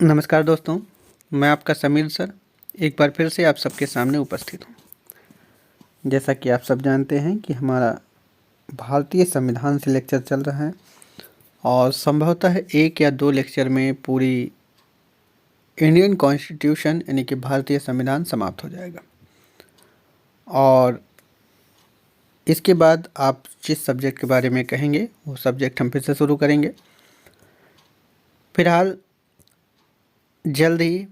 नमस्कार दोस्तों, मैं आपका समीर सर एक बार फिर से आप सबके सामने उपस्थित हूँ। जैसा कि आप सब जानते हैं कि हमारा भारतीय संविधान से लेक्चर चल रहा है और संभवतः एक या दो लेक्चर में पूरी इंडियन कॉन्स्टिट्यूशन यानी कि भारतीय संविधान समाप्त हो जाएगा। और इसके बाद आप जिस सब्जेक्ट के बारे में कहेंगे वो सब्जेक्ट हम फिर से शुरू करेंगे। फिलहाल जल्द ही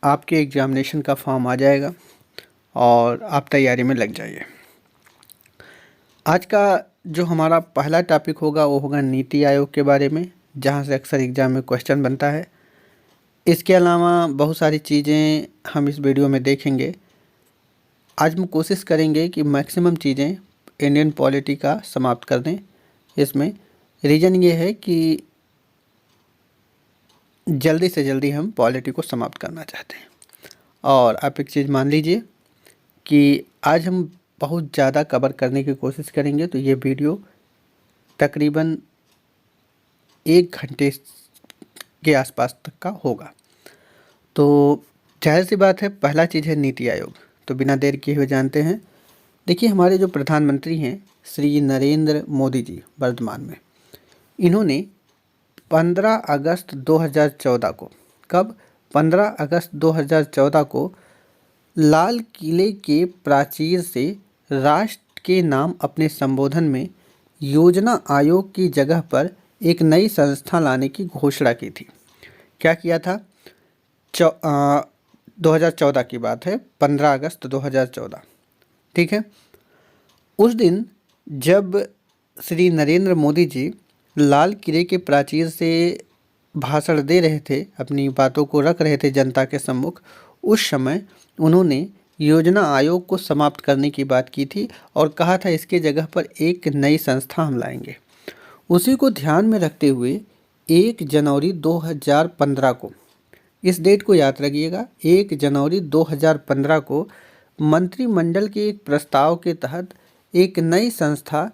आपके एग्ज़ामिनेशन का फॉर्म आ जाएगा और आप तैयारी में लग जाइए। आज का जो हमारा पहला टॉपिक होगा वो होगा नीति आयोग के बारे में, जहाँ से अक्सर एग्ज़ाम में क्वेश्चन बनता है। इसके अलावा बहुत सारी चीज़ें हम इस वीडियो में देखेंगे। आज हम कोशिश करेंगे कि मैक्सिमम चीज़ें इंडियन पॉलिटी का समाप्त कर दें। इसमें रीज़न ये है कि जल्दी से जल्दी हम पॉलिटी को समाप्त करना चाहते हैं। और आप एक चीज़ मान लीजिए कि आज हम बहुत ज़्यादा कवर करने की कोशिश करेंगे, तो ये वीडियो तकरीबन 1 घंटे के आसपास तक का होगा। तो जाहिर सी बात है, पहला चीज़ है नीति आयोग। तो बिना देर किए हुए जानते हैं। देखिए, हमारे जो प्रधानमंत्री हैं श्री नरेंद्र मोदी जी वर्तमान में, इन्होंने 15 अगस्त 2014 को, कब 15 अगस्त 2014 को लाल किले के प्राचीर से राष्ट्र के नाम अपने संबोधन में योजना आयोग की जगह पर एक नई संस्था लाने की घोषणा की थी। क्या किया था? 2014 की बात है, 15 अगस्त 2014। ठीक है। उस दिन जब श्री नरेंद्र मोदी जी लाल किले के प्राचीर से भाषण दे रहे थे, अपनी बातों को रख रहे थे जनता के सम्मुख, उस समय उन्होंने योजना आयोग को समाप्त करने की बात की थी और कहा था इसके जगह पर एक नई संस्था हम लाएंगे। उसी को ध्यान में रखते हुए 1 जनवरी 2015 को, इस डेट को याद रखिएगा, 1 जनवरी 2015 को मंत्रिमंडल के एक प्रस्ताव के तहत एक नई संस्था,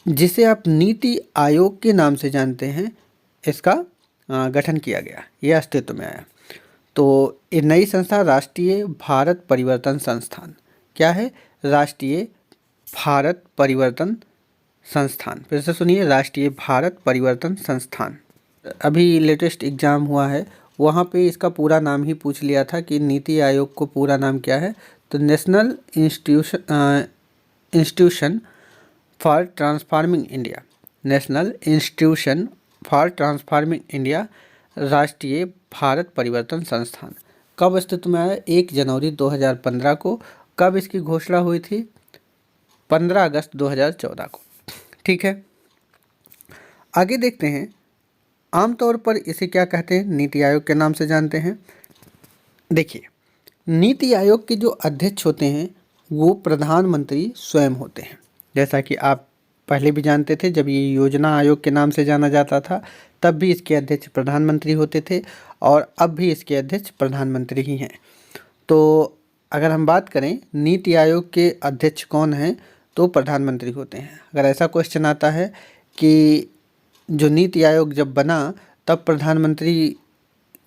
जिसे आप नीति आयोग के नाम से जानते हैं, इसका गठन किया गया, यह अस्तित्व में आया। तो ये नई संस्था राष्ट्रीय भारत परिवर्तन संस्थान, क्या है? राष्ट्रीय भारत परिवर्तन संस्थान। फिर से सुनिए, राष्ट्रीय भारत परिवर्तन संस्थान। अभी लेटेस्ट एग्ज़ाम हुआ है, वहाँ पे इसका पूरा नाम ही पूछ लिया था कि नीति आयोग को पूरा नाम क्या है। तो national institution for transforming India, national institution for transforming India, राष्ट्रीय भारत परिवर्तन संस्थान कब अस्तित्व में आया? 1 जनवरी 2015 को। कब इसकी घोषणा हुई थी? 15 अगस्त 2014 को। ठीक है, आगे देखते हैं। आमतौर पर इसे क्या कहते हैं? नीति आयोग के नाम से जानते हैं। देखिए, नीति आयोग के जो अध्यक्ष होते हैं वो प्रधानमंत्री स्वयं होते हैं। जैसा कि आप पहले भी जानते थे, जब ये योजना आयोग के नाम से जाना जाता था तब भी इसके अध्यक्ष प्रधानमंत्री होते थे और अब भी इसके अध्यक्ष प्रधानमंत्री ही हैं। तो अगर हम बात करें नीति आयोग के अध्यक्ष कौन हैं, तो प्रधानमंत्री होते हैं। अगर ऐसा क्वेश्चन आता है कि जो नीति आयोग जब बना तब प्रधानमंत्री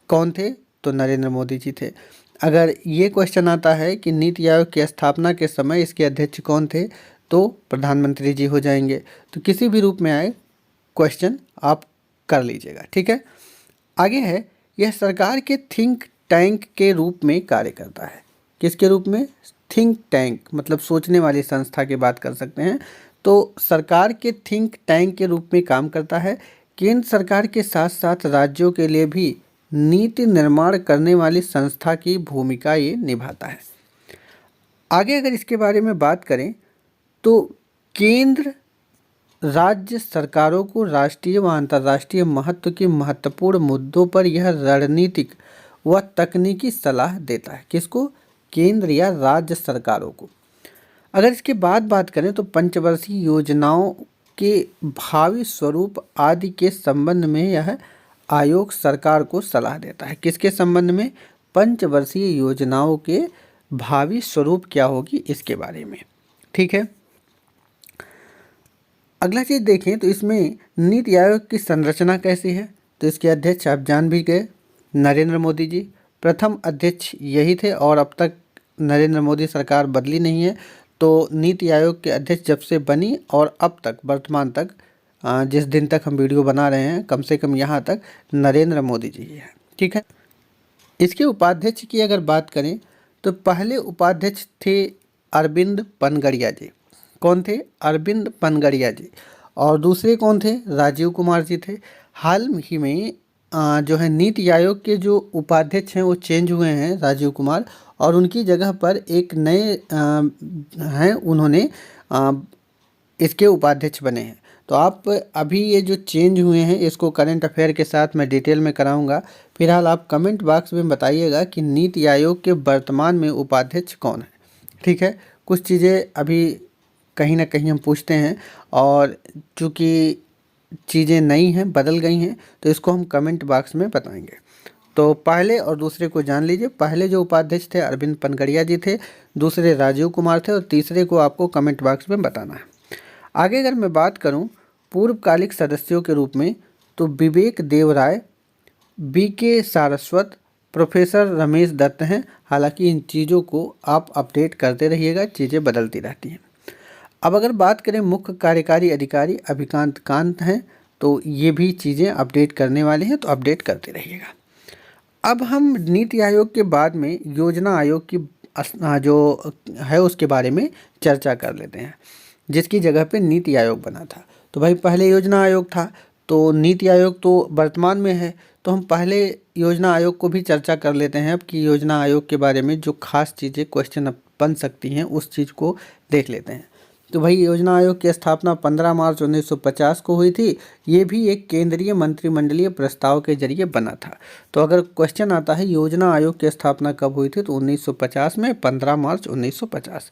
कौन थे, तो नरेंद्र मोदी जी थे। अगर ये क्वेश्चन आता है कि नीति आयोग की स्थापना के समय इसके अध्यक्ष कौन थे, तो प्रधानमंत्री जी हो जाएंगे। तो किसी भी रूप में आए क्वेश्चन आप कर लीजिएगा। ठीक है, आगे है, यह सरकार के थिंक टैंक के रूप में कार्य करता है। किसके रूप में? थिंक टैंक, मतलब सोचने वाली संस्था की बात कर सकते हैं। तो सरकार के थिंक टैंक के रूप में काम करता है। केंद्र सरकार के साथ साथ राज्यों के लिए भी नीति निर्माण करने वाली संस्था की भूमिका ये निभाता है। आगे अगर इसके बारे में बात करें तो केंद्र राज्य सरकारों को राष्ट्रीय व अंतर्राष्ट्रीय महत्व के महत्वपूर्ण मुद्दों पर यह रणनीतिक व तकनीकी सलाह देता है। किसको? केंद्र या राज्य सरकारों को। अगर इसके बाद बात करें तो पंचवर्षीय योजनाओं के भावी स्वरूप आदि के संबंध में यह आयोग सरकार को सलाह देता है। किसके संबंध में? पंचवर्षीय योजनाओं के भावी स्वरूप क्या होगी इसके बारे में। ठीक है, अगला चीज़ देखें तो इसमें नीति आयोग की संरचना कैसी है, तो इसके अध्यक्ष आप जान भी गए, नरेंद्र मोदी जी प्रथम अध्यक्ष यही थे और अब तक नरेंद्र मोदी सरकार बदली नहीं है। तो नीति आयोग के अध्यक्ष जब से बनी और अब तक वर्तमान तक जिस दिन तक हम वीडियो बना रहे हैं कम से कम यहाँ तक नरेंद्र मोदी जी ही हैं, ठीक है। इसके उपाध्यक्ष की अगर बात करें तो पहले उपाध्यक्ष थे अरविंद पनगड़िया जी। कौन थे? अरविंद पनगड़िया जी। और दूसरे कौन थे? राजीव कुमार जी थे। हाल ही में जो है नीति आयोग के जो उपाध्यक्ष हैं वो चेंज हुए हैं, राजीव कुमार, और उनकी जगह पर एक नए हैं, उन्होंने इसके उपाध्यक्ष बने हैं। तो आप अभी ये जो चेंज हुए हैं इसको करंट अफेयर के साथ मैं डिटेल में कराऊंगा। फिलहाल आप कमेंट बॉक्स में बताइएगा कि नीति आयोग के वर्तमान में उपाध्यक्ष कौन है, ठीक है। कुछ चीज़ें अभी कहीं ना कहीं हम पूछते हैं और चूँकि चीज़ें नई हैं, बदल गई हैं, तो इसको हम कमेंट बॉक्स में बताएंगे। तो पहले और दूसरे को जान लीजिए। पहले जो उपाध्यक्ष थे अरविंद पनगड़िया जी थे, दूसरे राजीव कुमार थे और तीसरे को आपको कमेंट बॉक्स में बताना है। आगे अगर मैं बात करूं पूर्वकालिक सदस्यों के रूप में तो विवेक देवराय, BK सारस्वत, प्रोफेसर रमेश दत्त हैं। हालांकि इन चीज़ों को आप अपडेट करते रहिएगा, चीज़ें बदलती रहती हैं। अब अगर बात करें मुख्य कार्यकारी अधिकारी अभिकांत कांत हैं, तो ये भी चीज़ें अपडेट करने वाले हैं, तो अपडेट करते रहिएगा। अब हम नीति आयोग के बाद में योजना आयोग की जो है उसके बारे में चर्चा कर लेते हैं, जिसकी जगह पे नीति आयोग बना था। तो भाई पहले योजना आयोग था, तो नीति आयोग तो वर्तमान में है, तो हम पहले योजना आयोग को भी चर्चा कर लेते हैं। अब कि योजना आयोग के बारे में जो खास चीज़ें क्वेश्चन बन सकती हैं उस चीज़ को देख लेते हैं। तो भाई योजना आयोग की स्थापना 15 मार्च 1950 को हुई थी। ये भी एक केंद्रीय मंत्रिमंडलीय प्रस्ताव के जरिए बना था। तो अगर क्वेश्चन आता है योजना आयोग की स्थापना कब हुई थी, तो 1950 में 15 मार्च 1950।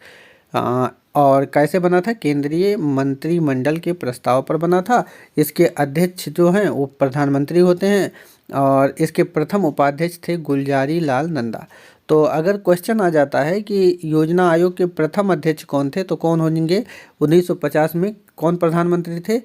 और कैसे बना था? केंद्रीय मंत्रिमंडल के प्रस्ताव पर बना था। इसके अध्यक्ष जो हैं वो प्रधानमंत्री होते हैं और इसके प्रथम उपाध्यक्ष थे गुलजारी लाल नंदा। तो अगर क्वेश्चन आ जाता है कि योजना आयोग के प्रथम अध्यक्ष कौन थे, तो कौन होंगे? 1950 में कौन प्रधानमंत्री थे?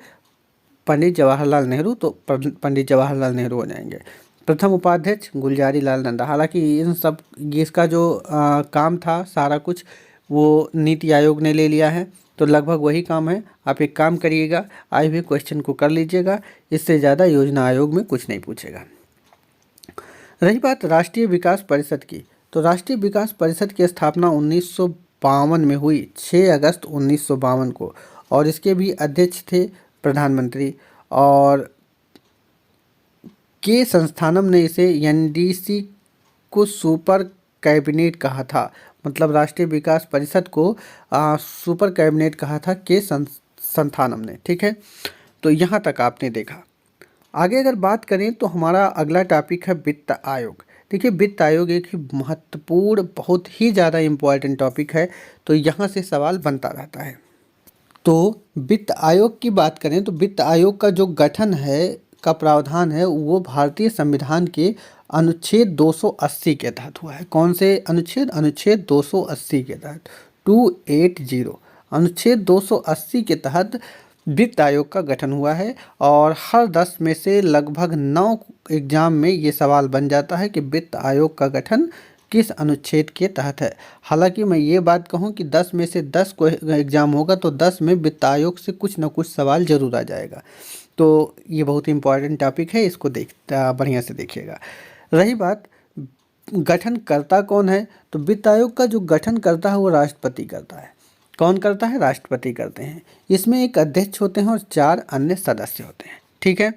पंडित जवाहरलाल नेहरू। तो पंडित जवाहरलाल नेहरू हो जाएंगे। प्रथम उपाध्यक्ष गुलजारी लाल नंदा। हालांकि इन सब इसका जो काम था सारा कुछ वो नीति आयोग ने ले लिया है, तो लगभग वही काम है। आप एक काम करिएगा, आए हुए क्वेश्चन को कर लीजिएगा, इससे ज़्यादा योजना आयोग में कुछ नहीं पूछेगा। रही बात राष्ट्रीय विकास परिषद की, तो राष्ट्रीय विकास परिषद की स्थापना 1952 में हुई, 6 अगस्त 1952 को, और इसके भी अध्यक्ष थे प्रधानमंत्री। और के संस्थानम ने इसे NDC को सुपर कैबिनेट कहा था। मतलब राष्ट्रीय विकास परिषद को सुपर कैबिनेट कहा था के संस्थानम ने, ठीक है। तो यहाँ तक आपने देखा। आगे अगर बात करें तो हमारा अगला टॉपिक है वित्त आयोग। देखिए वित्त आयोग एक ही महत्वपूर्ण, बहुत ही ज़्यादा इम्पोर्टेंट टॉपिक है, तो यहाँ से सवाल बनता रहता है। तो वित्त आयोग की बात करें तो वित्त आयोग का जो गठन है का प्रावधान है वो भारतीय संविधान के अनुच्छेद 280 के तहत हुआ है। कौन से अनुच्छेद? अनुच्छेद 280 के तहत, 280 अनुच्छेद 280 के तहत वित्त आयोग का गठन हुआ है। और हर 10 में से लगभग 9 एग्जाम में ये सवाल बन जाता है कि वित्त आयोग का गठन किस अनुच्छेद के तहत है। हालांकि मैं ये बात कहूँ कि 10 में से 10 को एग्जाम होगा तो 10 में वित्त आयोग से कुछ ना कुछ सवाल जरूर आ जाएगा। तो ये बहुत इंपॉर्टेंट टॉपिक है, इसको बढ़िया से देखिएगा। रही बात गठनकर्ता कौन है, तो वित्त आयोग का जो गठन करता है वो राष्ट्रपति करता है। कौन करता है? राष्ट्रपति करते हैं। इसमें एक अध्यक्ष होते हैं और 4 अन्य सदस्य होते हैं, ठीक है।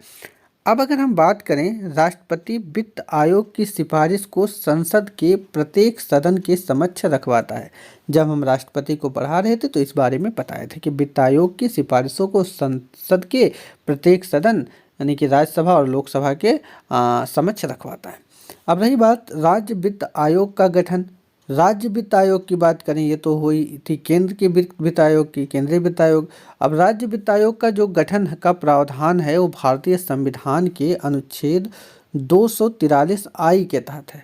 अब अगर हम बात करें राष्ट्रपति वित्त आयोग की सिफारिश को संसद के प्रत्येक सदन के समक्ष रखवाता है। जब हम राष्ट्रपति को पढ़ा रहे थे तो इस बारे में बताए थे कि वित्त आयोग की सिफारिशों को संसद के प्रत्येक सदन यानी कि राज्यसभा और लोकसभा के समक्ष रखवाता है। अब रही बात राज्य वित्त आयोग का गठन। राज्य वित्त आयोग की बात करें, ये तो हुई थी केंद्र के वित्त आयोग की, केंद्रीय वित्त आयोग। अब राज्य वित्त आयोग का जो गठन का प्रावधान है वो भारतीय संविधान के अनुच्छेद 243 आई के तहत है।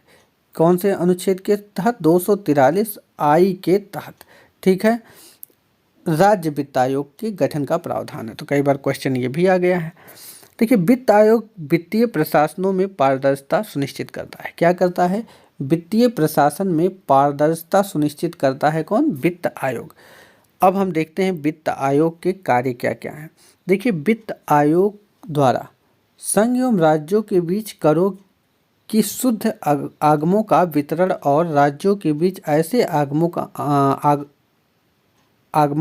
कौन से अनुच्छेद के तहत? 243 आई के तहत, ठीक है। राज्य वित्त आयोग के गठन का प्रावधान है। तो कई बार क्वेश्चन ये भी आ गया है। देखिए, वित्त आयोग वित्तीय प्रशासनों में पारदर्शिता सुनिश्चित करता है। क्या करता है? वित्तीय प्रशासन में पारदर्शिता सुनिश्चित करता है कौन? वित्त आयोग। अब हम देखते हैं वित्त आयोग के कार्य क्या क्या हैं। देखिए, वित्त आयोग द्वारा संघ एवं राज्यों के बीच करों की शुद्ध आगमों का वितरण और राज्यों के बीच ऐसे आगमों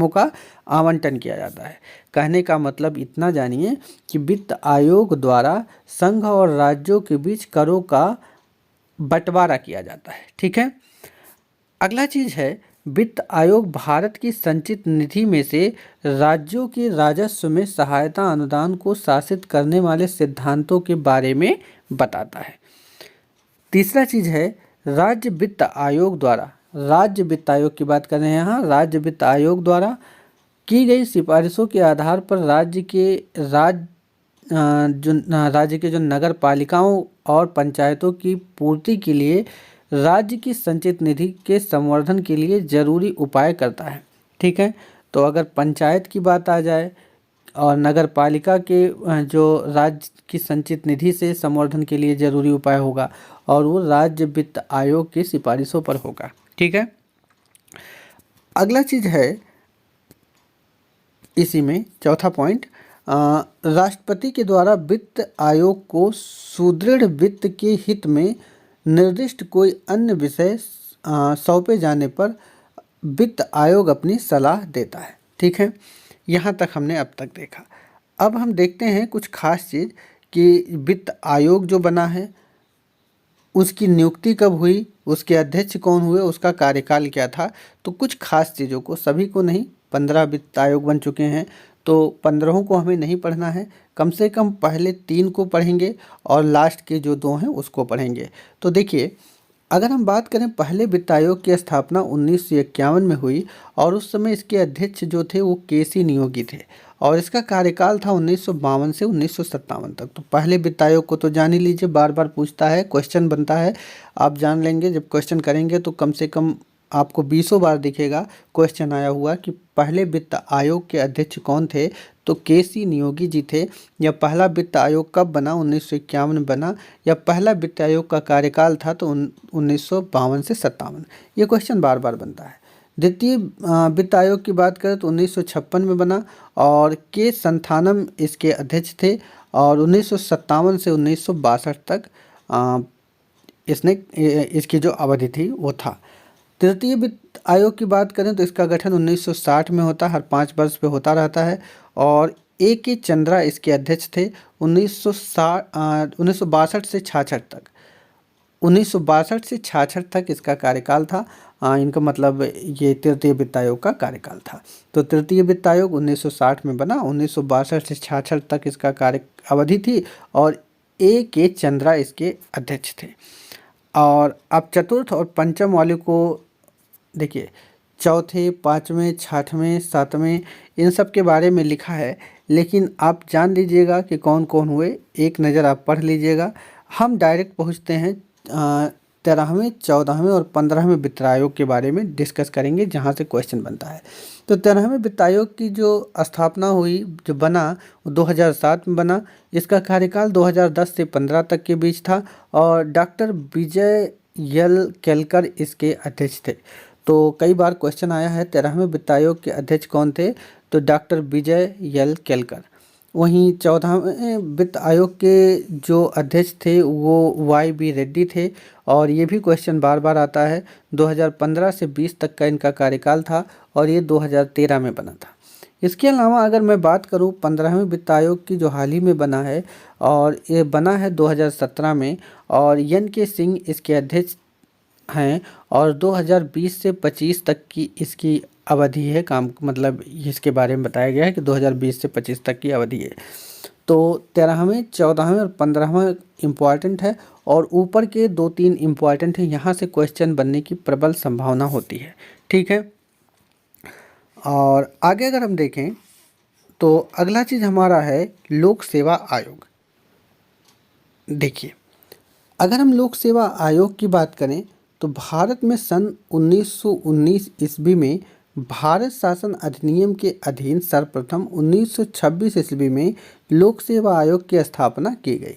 का आवंटन किया जाता है। कहने का मतलब इतना जानिए कि वित्त आयोग द्वारा संघ और राज्यों के बीच करों का बंटवारा किया जाता है। ठीक है। अगला चीज है, वित्त आयोग भारत की संचित निधि में से राज्यों के राजस्व में सहायता अनुदान को शासित करने वाले सिद्धांतों के बारे में बताता है। तीसरा चीज है, राज्य वित्त आयोग द्वारा, राज्य वित्त आयोग की बात कर रहे हैं यहाँ, राज्य वित्त आयोग द्वारा की गई सिफारिशों के आधार पर राज्य के जो नगर पालिकाओं और पंचायतों की पूर्ति के लिए राज्य की संचित निधि के संवर्धन के लिए जरूरी उपाय करता है। ठीक है। तो अगर पंचायत की बात आ जाए और नगर पालिका के जो राज्य की संचित निधि से संवर्धन के लिए जरूरी उपाय होगा और वो राज्य वित्त आयोग की सिफारिशों पर होगा। ठीक है। अगला चीज है इसी में चौथा पॉइंट, राष्ट्रपति के द्वारा वित्त आयोग को सुदृढ़ वित्त के हित में निर्दिष्ट कोई अन्य विषय सौंपे जाने पर वित्त आयोग अपनी सलाह देता है। ठीक है। यहाँ तक हमने अब तक देखा। अब हम देखते हैं कुछ खास चीज़ कि वित्त आयोग जो बना है उसकी नियुक्ति कब हुई, उसके अध्यक्ष कौन हुए, उसका कार्यकाल क्या था। तो कुछ खास चीज़ों को, सभी को नहीं, 15 वित्त आयोग बन चुके हैं तो 15 को हमें नहीं पढ़ना है, कम से कम पहले 3 को पढ़ेंगे और लास्ट के जो 2 हैं उसको पढ़ेंगे। तो देखिए, अगर हम बात करें, पहले वित्त आयोग की स्थापना 1951 में हुई और उस समय इसके अध्यक्ष जो थे वो केसी नियोगी थे और इसका कार्यकाल था 1952 से 1957 तक। तो पहले वित्त आयोग को तो जान ही लीजिए, बार बार पूछता है, क्वेश्चन बनता है, आप जान लेंगे। जब क्वेश्चन करेंगे तो कम से कम आपको 20 बार दिखेगा क्वेश्चन आया हुआ कि पहले वित्त आयोग के अध्यक्ष कौन थे। तो केसी नियोगी जी थे। या पहला वित्त आयोग कब बना? 1951 में बना। या पहला वित्त आयोग का कार्यकाल था तो 1952 से 57। ये क्वेश्चन बार बार बनता है। द्वितीय वित्त आयोग की बात करें तो 1956 में बना और के संथानम इसके अध्यक्ष थे और 1957 से 1962 तक इसकी जो अवधि थी वो था। तृतीय वित्त आयोग की बात करें तो इसका गठन 1960 में होता है, हर 5 वर्ष पे होता रहता है और ए के चंद्रा इसके अध्यक्ष थे 1962 से 66 तक। 1962 से 66 तक इसका कार्यकाल था। इनका मतलब ये तृतीय वित्त आयोग का कार्यकाल था। तो तृतीय वित्त आयोग 1960 में बना, 1962 से 66 तक इसका कार्य अवधि थी और ए के चंद्रा इसके अध्यक्ष थे। और अब चतुर्थ और पंचम वाले को देखिए, चौथे, पाँचवें, छठवें, सातवें, इन सब के बारे में लिखा है, लेकिन आप जान लीजिएगा कि कौन कौन हुए, एक नज़र आप पढ़ लीजिएगा। हम डायरेक्ट पहुँचते हैं 13वें, 14वें और 15वें वित्त आयोग के बारे में डिस्कस करेंगे, जहाँ से क्वेश्चन बनता है। तो 13वें वित्त आयोग की जो स्थापना हुई, जो बना, वो 2007 में बना। इसका कार्यकाल 2010 से 15 तक के बीच था और डॉक्टर विजय यल केलकर इसके अध्यक्ष थे। तो कई बार क्वेश्चन आया है 13वें वित्त आयोग के अध्यक्ष कौन थे? तो डॉक्टर विजय यल केलकर। वहीं 14वें वित्त आयोग के जो अध्यक्ष थे वो वाई बी रेड्डी थे और ये भी क्वेश्चन बार बार आता है। 2015 से 20 तक का इनका कार्यकाल था और ये 2013 में बना था। इसके अलावा अगर मैं बात करूं 15वें वित्त आयोग की, जो हाल ही में बना है और ये बना है 2017 में और एन के सिंह इसके अध्यक्ष हैं और 2020 से 25 तक की इसकी अवधि है काम, मतलब इसके बारे में बताया गया है कि 2020 से 25 तक की अवधि है। तो 13वें, 14वें और 15वें इम्पॉर्टेंट है और ऊपर के 2-3 इम्पॉर्टेंट है, यहाँ से क्वेश्चन बनने की प्रबल संभावना होती है। ठीक है। और आगे अगर हम देखें तो अगला चीज़ हमारा है लोक सेवा आयोग। देखिए, अगर हम लोक सेवा आयोग की बात करें तो भारत में सन 1919 ईस्वी में भारत शासन अधिनियम के अधीन सर्वप्रथम 1926 ईस्वी में लोक सेवा आयोग की स्थापना की गई।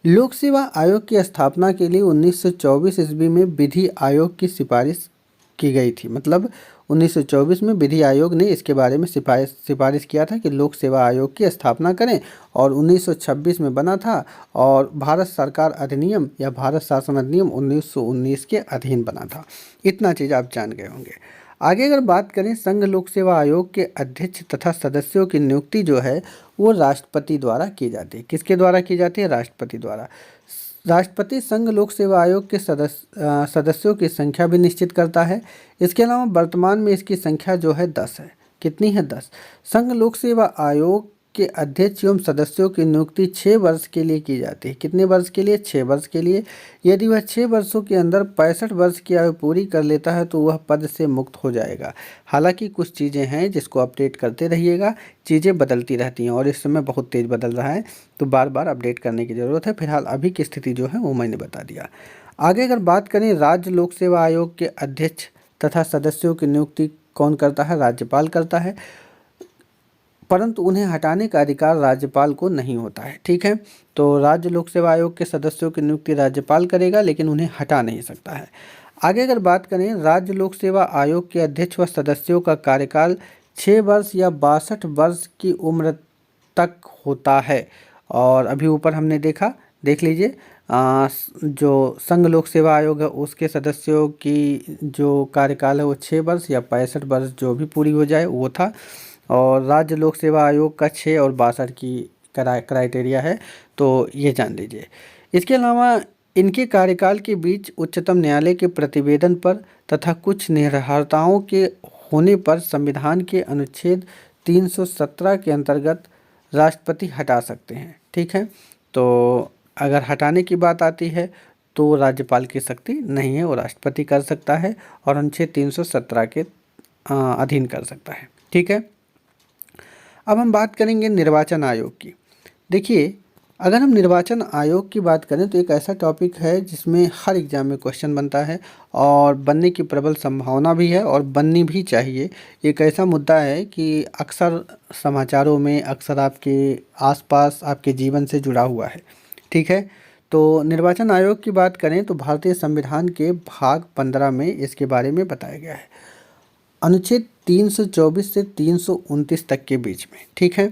लोक सेवा आयोग की स्थापना के लिए 1924 ईस्वी में विधि आयोग की सिफारिश की गई थी। मतलब 1924 में विधि आयोग ने इसके बारे में सिफारिश किया था कि लोक सेवा आयोग की स्थापना करें, और 1926 में बना था, और भारत सरकार अधिनियम या भारत शासन अधिनियम 1919 के अधीन बना था। इतना चीज़ आप जान गए होंगे। आगे अगर बात करें, संघ लोक सेवा आयोग के अध्यक्ष तथा सदस्यों की नियुक्ति जो है वो राष्ट्रपति द्वारा की जाती है। किसके द्वारा की जाती है? राष्ट्रपति द्वारा। राष्ट्रपति संघ लोक सेवा आयोग के सदस्यों की संख्या भी निश्चित करता है। इसके अलावा वर्तमान में इसकी संख्या जो है 10 है। कितनी है? 10। संघ लोक सेवा आयोग के अध्यक्ष एवं सदस्यों की नियुक्ति 6 वर्ष के लिए की जाती है। कितने वर्ष के लिए? 6 वर्ष के लिए। यदि वह 6 वर्षों के अंदर 65 वर्ष की आयु पूरी कर लेता है तो वह पद से मुक्त हो जाएगा। हालांकि कुछ चीज़ें हैं जिसको अपडेट करते रहिएगा, चीज़ें बदलती रहती हैं और इस समय बहुत तेज़ बदल रहा है, तो बार बार अपडेट करने की ज़रूरत है। फिलहाल अभी की स्थिति जो है वो मैंने बता दिया। आगे अगर बात करें, राज्य लोक सेवा आयोग के अध्यक्ष तथा सदस्यों की नियुक्ति कौन करता है? राज्यपाल करता है, परंतु उन्हें हटाने का अधिकार राज्यपाल को नहीं होता है। ठीक है, तो राज्य लोक सेवा आयोग के सदस्यों की नियुक्ति राज्यपाल करेगा, लेकिन उन्हें हटा नहीं सकता है। आगे अगर बात करें, राज्य लोक सेवा आयोग के अध्यक्ष व सदस्यों का कार्यकाल 6 वर्ष या 62 वर्ष की उम्र तक होता है। और अभी ऊपर हमने देखा, देख लीजिए, जो संघ लोक सेवा आयोग है उसके सदस्यों की जो कार्यकाल है वो 6 वर्ष या 65 वर्ष जो भी पूरी हो जाए वो था, और राज्य लोक सेवा आयोग का 6 और 62 की क्राइटेरिया है, तो ये जान लीजिए। इसके अलावा इनके कार्यकाल के बीच उच्चतम न्यायालय के प्रतिवेदन पर तथा कुछ निर्भरताओं के होने पर संविधान के अनुच्छेद 317 के अंतर्गत राष्ट्रपति हटा सकते हैं। ठीक है, तो अगर हटाने की बात आती है तो राज्यपाल की शक्ति नहीं है, वो राष्ट्रपति कर सकता है और अनुच्छेद 317 के अधीन कर सकता है। ठीक है, अब हम बात करेंगे निर्वाचन आयोग की। देखिए, अगर हम निर्वाचन आयोग की बात करें तो एक ऐसा टॉपिक है जिसमें हर एग्जाम में क्वेश्चन बनता है और बनने की प्रबल संभावना भी है और बननी भी चाहिए। एक ऐसा मुद्दा है कि अक्सर समाचारों में, अक्सर आपके आसपास, आपके जीवन से जुड़ा हुआ है। ठीक है, तो निर्वाचन आयोग की बात करें तो भारतीय संविधान के भाग 15 में इसके बारे में बताया गया है, अनुच्छेद 324 से 329 तक के बीच में। ठीक है,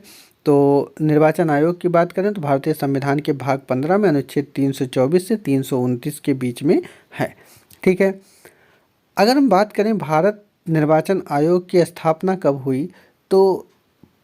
तो निर्वाचन आयोग की बात करें तो भारतीय संविधान के भाग 15 में अनुच्छेद 324 से 329 के बीच में है। ठीक है, अगर हम बात करें भारत निर्वाचन आयोग की स्थापना कब हुई तो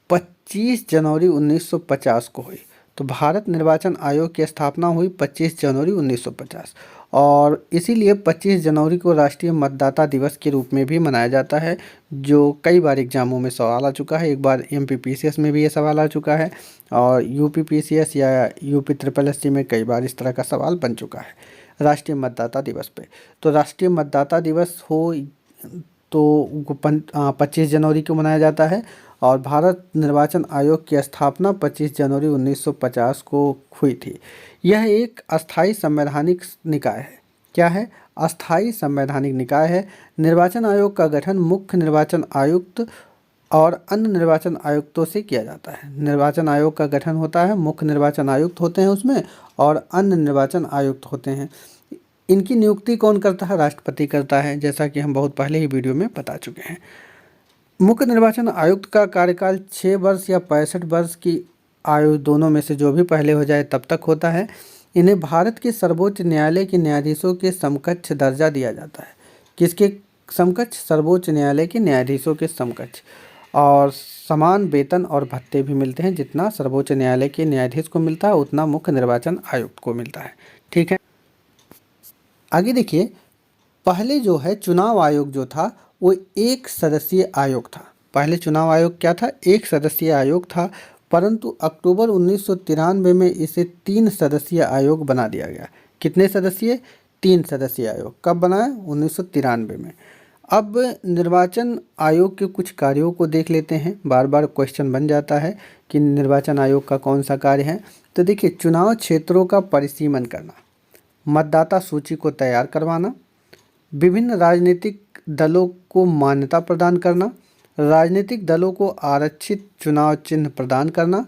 25 जनवरी 1950 को हुई। तो भारत निर्वाचन आयोग की स्थापना हुई 25 जनवरी 1950, और इसीलिए 25 जनवरी को राष्ट्रीय मतदाता दिवस के रूप में भी मनाया जाता है, जो कई बार एग्जामों में सवाल आ चुका है। एक बार MPPCS में भी ये सवाल आ चुका है और UPPCS या UP SSS में कई बार इस तरह का सवाल बन चुका है राष्ट्रीय मतदाता दिवस पे। तो राष्ट्रीय मतदाता दिवस हो तो 25 जनवरी को मनाया जाता है, और भारत निर्वाचन आयोग की स्थापना 25 जनवरी 1950 को हुई थी। यह एक अस्थायी संवैधानिक निकाय है। क्या है? अस्थायी संवैधानिक निकाय है। निर्वाचन आयोग का गठन मुख्य निर्वाचन आयुक्त और अन्य निर्वाचन आयुक्तों से किया जाता है। निर्वाचन आयोग का गठन होता है, मुख्य निर्वाचन आयुक्त होते हैं उसमें और अन्य निर्वाचन आयुक्त होते हैं। इनकी नियुक्ति कौन करता है? राष्ट्रपति करता है, जैसा कि हम बहुत पहले ही वीडियो में बता चुके हैं। मुख्य निर्वाचन आयुक्त का कार्यकाल 6 वर्ष या 65 वर्ष की आयु दोनों में से जो भी पहले हो जाए तब तक होता है। इन्हें भारत के सर्वोच्च न्यायालय के न्यायाधीशों के समकक्ष दर्जा दिया जाता है। किसके समकक्ष? सर्वोच्च न्यायालय के न्यायाधीशों के समकक्ष, और समान वेतन और भत्ते भी मिलते हैं। जितना सर्वोच्च न्यायालय के न्यायाधीश को मिलता है उतना मुख्य निर्वाचन आयुक्त को मिलता है। ठीक है, आगे देखिए, पहले जो है चुनाव आयोग जो था वो एक सदस्यीय आयोग था। पहले चुनाव आयोग क्या था? एक सदस्यीय आयोग था, परंतु अक्टूबर 1993 में इसे 3 सदस्यीय आयोग बना दिया गया। कितने सदस्यीय? 3 सदस्यीय आयोग। कब बनाया? 1993 में। अब निर्वाचन आयोग के कुछ कार्यों को देख लेते हैं। बार बार क्वेश्चन बन जाता है कि निर्वाचन आयोग का कौन सा कार्य है। तो देखिए, चुनाव क्षेत्रों का परिसीमन करना, मतदाता सूची को तैयार करवाना, विभिन्न राजनीतिक दलों को मान्यता प्रदान करना, राजनीतिक दलों को आरक्षित चुनाव चिन्ह प्रदान करना,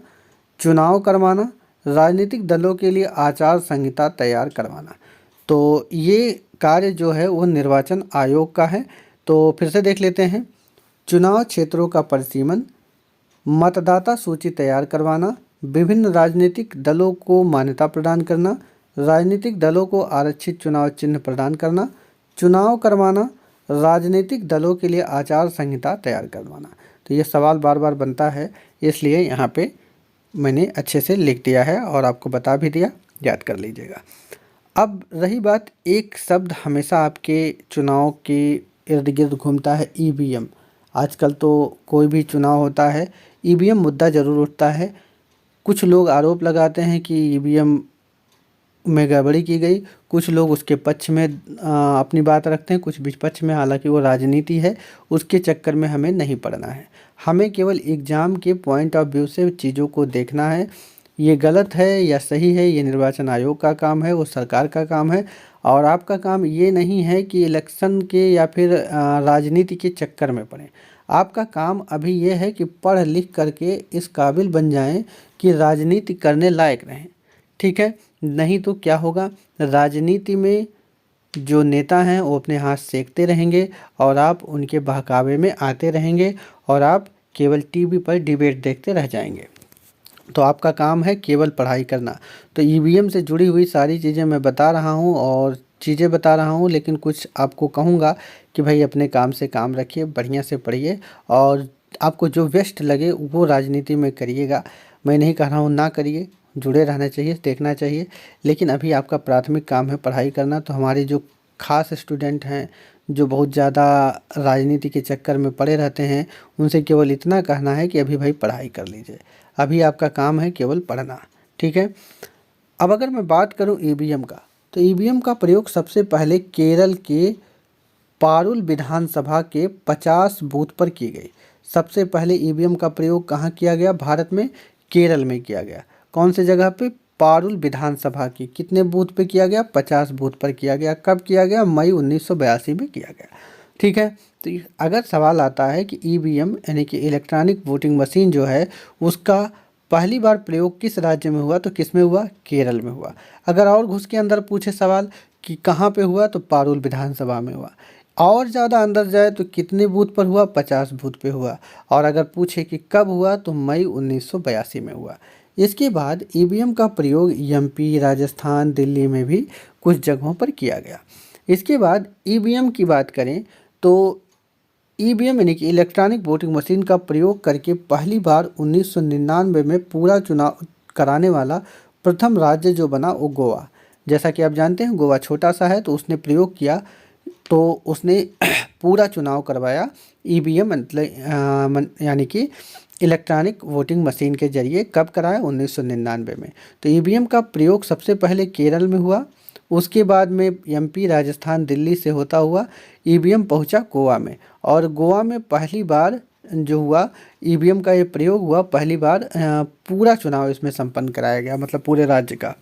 चुनाव करवाना, राजनीतिक दलों के लिए आचार संहिता तैयार करवाना। तो ये कार्य जो है वो निर्वाचन आयोग का है। तो फिर से देख लेते हैं। चुनाव क्षेत्रों का परिसीमन, मतदाता सूची तैयार करवाना, विभिन्न राजनीतिक दलों को मान्यता प्रदान करना, राजनीतिक दलों को आरक्षित चुनाव चिन्ह प्रदान करना, चुनाव करवाना, राजनीतिक दलों के लिए आचार संहिता तैयार करवाना। तो ये सवाल बार बार बनता है, इसलिए यहाँ पे मैंने अच्छे से लिख दिया है और आपको बता भी दिया, याद कर लीजिएगा। अब रही बात, एक शब्द हमेशा आपके चुनाव के इर्द गिर्द घूमता है, ईवीएम। आजकल तो कोई भी चुनाव होता है ईवीएम मुद्दा ज़रूर उठता है। कुछ लोग आरोप लगाते हैं कि ईवीएम में गड़बड़ी की गई, कुछ लोग उसके पक्ष में अपनी बात रखते हैं, कुछ विपक्ष में। हालांकि वो राजनीति है, उसके चक्कर में हमें नहीं पड़ना है। हमें केवल एग्ज़ाम के पॉइंट ऑफ व्यू से चीज़ों को देखना है। ये गलत है या सही है, ये निर्वाचन आयोग का काम है, वो सरकार का काम है। और आपका काम ये नहीं है कि इलेक्शन के या फिर राजनीति के चक्कर में पड़ें। आपका काम अभी ये है कि पढ़ लिख करके इस काबिल बन जाएं कि राजनीति करने लायक रहें, ठीक है। नहीं तो क्या होगा, राजनीति में जो नेता हैं वो अपने हाथ सेकते रहेंगे और आप उनके बहकावे में आते रहेंगे और आप केवल टीवी पर डिबेट देखते रह जाएंगे। तो आपका काम है केवल पढ़ाई करना। तो ईवीएम से जुड़ी हुई सारी चीज़ें मैं बता रहा हूँ और चीज़ें बता रहा हूँ, लेकिन कुछ आपको कहूँगा कि भाई अपने काम से काम रखिए, बढ़िया से पढ़िए और आपको जो बेस्ट लगे वो राजनीति में करिएगा। मैं नहीं कह रहा हूँ ना करिए, जुड़े रहना चाहिए, देखना चाहिए, लेकिन अभी आपका प्राथमिक काम है पढ़ाई करना। तो हमारे जो खास स्टूडेंट हैं, जो बहुत ज़्यादा राजनीति के चक्कर में पड़े रहते हैं, उनसे केवल इतना कहना है कि अभी भाई पढ़ाई कर लीजिए। अभी आपका काम है केवल पढ़ना, ठीक है। अब अगर मैं बात करूं ईवीएम का, तो ईवीएम का प्रयोग सबसे पहले केरल के पारुल विधानसभा के 50 बूथ पर की गई। सबसे पहले ईवीएम का प्रयोग कहाँ किया गया? भारत में केरल में किया गया। कौन से जगह पे? पारुल विधानसभा की कितने बूथ पे किया गया? 50 बूथ पर किया गया। कब किया गया? मई 1982 में किया गया, ठीक है। तो अगर सवाल आता है कि ईवीएम यानी कि इलेक्ट्रॉनिक वोटिंग मशीन जो है उसका पहली बार प्रयोग किस राज्य में हुआ, तो किस में हुआ? केरल में हुआ। अगर और घुस के अंदर पूछे सवाल कि कहाँ पे हुआ, तो पारुल विधानसभा में हुआ। और ज़्यादा अंदर जाए तो कितने बूथ पर हुआ? 50 बूथ पे हुआ। और अगर पूछे कि कब हुआ, तो मई 1982 में हुआ। इसके बाद ईवीएम का प्रयोग एमपी, राजस्थान, दिल्ली में भी कुछ जगहों पर किया गया। इसके बाद ईवीएम की बात करें तो ईवीएम यानी कि इलेक्ट्रॉनिक वोटिंग मशीन का प्रयोग करके पहली बार 1999 में पूरा चुनाव कराने वाला प्रथम राज्य जो बना वो गोवा। जैसा कि आप जानते हैं गोवा छोटा सा है, तो उसने प्रयोग किया, तो उसने पूरा चुनाव करवाया ईवीएम मतलब यानी कि इलेक्ट्रॉनिक वोटिंग मशीन के जरिए। कब कराया? 1999 में। तो ईवीएम का प्रयोग सबसे पहले केरल में हुआ, उसके बाद में एमपी, राजस्थान, दिल्ली से होता हुआ ईवीएम पहुंचा गोवा में। और गोवा में पहली बार जो हुआ ईवीएम का ये प्रयोग हुआ, पहली बार पूरा चुनाव इसमें संपन्न कराया गया, मतलब पूरे राज्य का।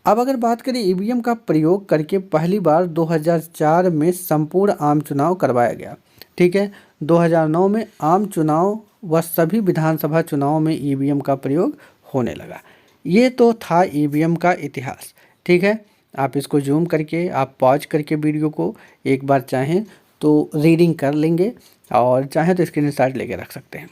अब अगर बात करें ईवीएम का प्रयोग करके पहली बार 2004 में संपूर्ण आम चुनाव करवाया गया, ठीक है। 2009 में आम चुनाव व सभी विधानसभा चुनावों में ईवीएम का प्रयोग होने लगा। ये तो था ईवीएम का इतिहास, ठीक है। आप इसको जूम करके, आप पॉज करके वीडियो को एक बार चाहें तो रीडिंग कर लेंगे और चाहें तो स्क्रीनशॉट लेके रख सकते हैं।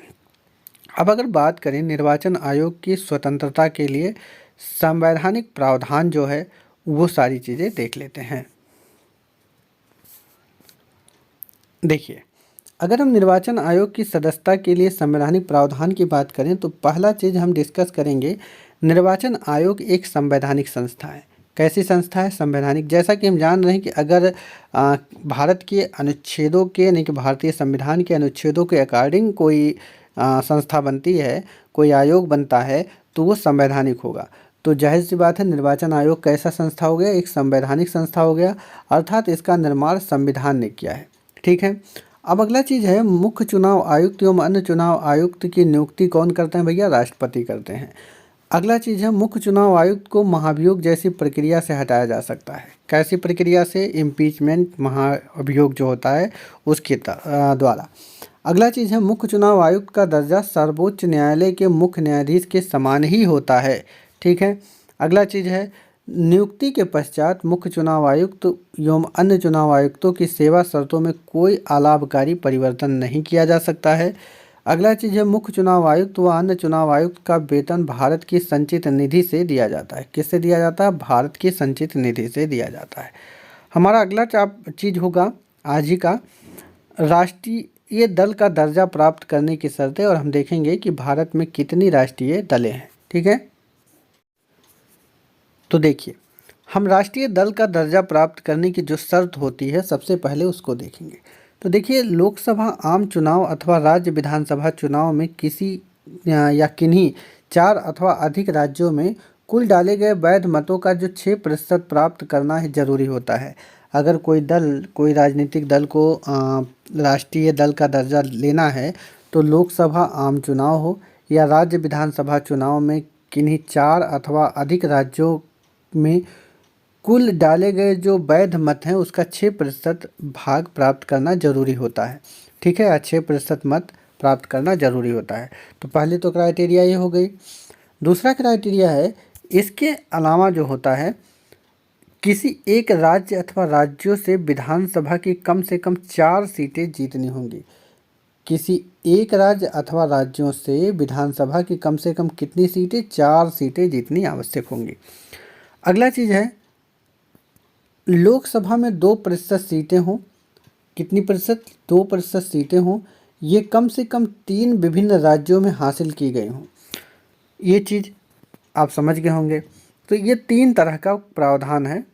अब अगर बात करें निर्वाचन आयोग की स्वतंत्रता के लिए संवैधानिक प्रावधान जो है वो सारी चीज़ें देख लेते हैं। देखिए, अगर हम निर्वाचन आयोग की सदस्यता के लिए संवैधानिक प्रावधान की बात करें तो पहला चीज़ हम डिस्कस करेंगे, निर्वाचन आयोग एक संवैधानिक संस्था है। कैसी संस्था है? संवैधानिक। जैसा कि हम जान रहे हैं कि अगर भारत के अनुच्छेदों के यानी कि भारतीय संविधान के अनुच्छेदों के अकॉर्डिंग कोई संस्था बनती है, कोई आयोग बनता है, तो वो संवैधानिक होगा। तो जाहिर सी बात है निर्वाचन आयोग कैसा संस्था हो गया? एक संवैधानिक संस्था हो गया, अर्थात इसका निर्माण संविधान ने किया है, ठीक है। अब अगला चीज़ है मुख्य चुनाव आयुक्त एवं अन्य चुनाव आयुक्त की नियुक्ति कौन करते हैं भैया? राष्ट्रपति करते हैं। अगला चीज़ है मुख्य चुनाव आयुक्त को महाभियोग जैसी प्रक्रिया से हटाया जा सकता है। कैसी प्रक्रिया से? इम्पीचमेंट महाअभियोग जो होता है उसके द्वारा। अगला चीज़ है मुख्य चुनाव आयुक्त का दर्जा सर्वोच्च न्यायालय के मुख्य न्यायाधीश के समान ही होता है। ठीक है। अगला चीज़ है नियुक्ति के पश्चात मुख्य चुनाव आयुक्त एवं अन्य चुनाव आयुक्तों की सेवा शर्तों में कोई अलाभकारी परिवर्तन नहीं किया जा सकता है। अगला चीज़ है मुख्य चुनाव आयुक्त व अन्य चुनाव आयुक्त का वेतन भारत की संचित निधि से दिया जाता है। किससे दिया जाता है? भारत की संचित निधि से दिया जाता है। हमारा अगला चीज़ होगा आज ही का राष्ट्रीय दल का दर्जा प्राप्त करने की शर्तें, और हम देखेंगे कि भारत में कितनी राष्ट्रीय दलें हैं। ठीक है। तो देखिए, हम राष्ट्रीय दल का दर्जा प्राप्त करने की जो शर्त होती है सबसे पहले उसको देखेंगे। तो देखिए, लोकसभा आम चुनाव अथवा राज्य विधानसभा चुनाव में किसी या किन्हीं 4 अथवा अधिक राज्यों में कुल डाले गए वैध मतों का जो 6% प्राप्त करना है ज़रूरी होता है। अगर कोई राजनीतिक दल को राष्ट्रीय दल का दर्जा लेना है तो लोकसभा आम चुनाव हो या राज्य विधानसभा चुनाव में किन्हीं 4 अथवा अधिक राज्यों में कुल डाले गए जो वैध मत हैं उसका 6% भाग प्राप्त करना जरूरी होता है। ठीक है, 6% मत प्राप्त करना जरूरी होता है। तो पहले तो क्राइटेरिया ये हो गई। दूसरा क्राइटेरिया है, इसके अलावा जो होता है किसी एक राज्य अथवा राज्यों से विधानसभा की कम से कम 4 सीटें जीतनी होंगी। किसी एक राज्य अथवा राज्यों से विधानसभा की कम से कम कितनी सीटें? 4 सीटें जीतनी आवश्यक होंगी। अगला चीज़ है लोकसभा में 2% सीटें हों। कितनी प्रतिशत? 2% सीटें हों। ये कम से कम 3 विभिन्न राज्यों में हासिल की गई हों। ये चीज़ आप समझ गए होंगे। तो ये 3 तरह का प्रावधान है।